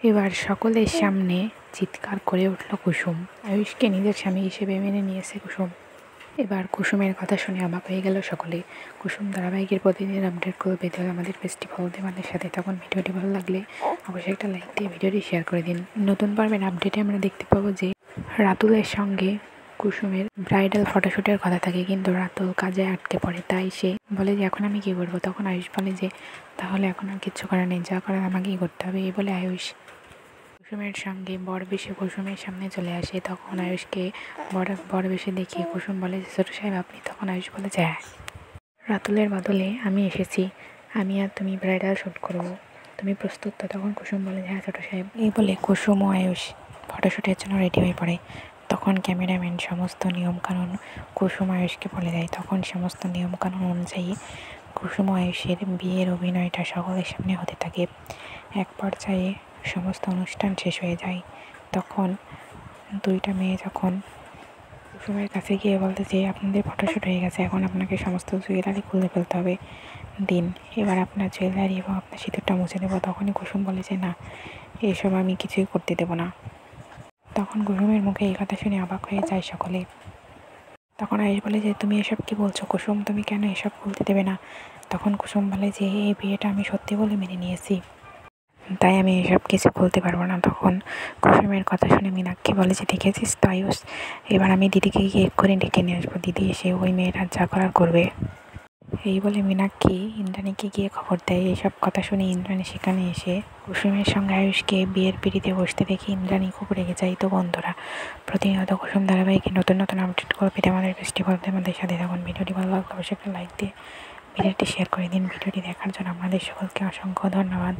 এবার সকলের সামনে চিৎকার করে উঠল কুসুম। আয়ুষকে নিজের স্বামী হিসেবে মেনে নিয়েছে কুসুম। এবার কুসুমের কথা শুনে অবাক হয়ে গেল সকলে। কুসুম ধারাবাহিকের প্রতিদিন আপডেটগুলো পেতে হলে আমাদের পেজটি ফলো দিয়ে আমাদের সাথে তখন ভিডিওটি ভালো লাগলে অবশ্যই একটা লাইক দিয়ে ভিডিওটি শেয়ার করে দিন। নতুন পর্বের আপডেটে আমরা দেখতে পাবো যে রাতুলের সঙ্গে কুসুমের ব্রাইডাল ফটোশ্যুটের কথা থাকে, কিন্তু রাতুল কাজে আটকে পড়ে। তাই সে বলে যে এখন আমি কী করবো। তখন আয়ুষ বলে যে তাহলে এখন আর কিচ্ছু করার নেই, যা করার আমাকেই করতে হবে। এই বলে আয়ুষ কুসুমের সঙ্গে বরবেশে কুসুমের সামনে চলে আসে। তখন আয়ুষকে বরবেশে দেখিয়ে কুসুম বলে যে ছোটো সাহেব আপনি। তখন আয়ুষ বলে যে হ্যাঁ, রাতুলের বদলে আমি এসেছি, আমি আর তুমি ব্রাইডাল শ্যুট করবো, তুমি প্রস্তুত তো? তখন কুসুম বলে যে হ্যাঁ ছোটো সাহেব। এই বলে কুসুম ও আয়ুষ ফটোশ্যুটের জন্য রেডি হয়ে পড়ে। তখন ক্যামেরাম্যান সমস্ত নিয়মকানুন কুসুম আয়ুষকে বলে দেয়। তখন সমস্ত নিয়মকানুন অনুযায়ী কুসুম ও আয়ুষের বিয়ের অভিনয়টা সকলের সামনে হতে থাকে। এক পর্যায়ে সমস্ত অনুষ্ঠান শেষ হয়ে যায়। তখন দুইটা মেয়ে যখন কুসুমের কাছে গিয়ে বলতে যে আপনাদের ফটোশ্যুট হয়ে গেছে, এখন আপনাকে সমস্ত জুয়েলারি খুলে ফেলতে হবে, দিন এবার আপনার জুয়েলারি এবং আপনার সিঁদুরটা মুছে দেবো। তখনই কুসুম বলে যে না, এসব আমি কিছুই করতে দেবো না। তখন কুসুমের মুখে এই কথা শুনে অবাক হয়ে যায় সকলে। তখন আয়ুষ বলে যে তুমি এসব কি বলছো কুসুম, তুমি কেন এসব খুলতে দেবে না? তখন কুসুম বলে যে এই বিয়েটা আমি সত্যি বলে মেনে নিয়েছি, তাই আমি এসব কিছু বলতে পারবো না। তখন কুসুমের কথা শুনে মীনাক্ষী বলে যে দেখেছিস তো আয়ুষ, এবার আমি দিদিকে গিয়ে এক্ষুনি ডেকে নিয়ে আসবো, দিদি এসে ওই মেয়েটা যা করার করবে। এই বলে মীনাক্ষী ইন্দ্রাণীকে গিয়ে খবর দেয়। এইসব কথা শুনে ইন্দ্রাণী সেখানে এসে কুসুমের সঙ্গে আয়ুষকে বিয়ের পিড়িতে বসতে দেখে ইন্দ্রাণী খুব রেগে যায়। তো বন্ধুরা, প্রতিনিয়ত কুসুম ধারাবাহিকে নতুন নতুন আপডেটগুলো পেতে আমাদের পেজটি ফলো দিয়ে আমাদের সাথে থাকুন। ভিডিওটি ভালো লাগলে অবশ্যই একটা লাইক দিয়ে ভিডিওটি শেয়ার করে দিন। ভিডিওটি দেখার জন্য আপনাদের সকলকে অসংখ্য ধন্যবাদ।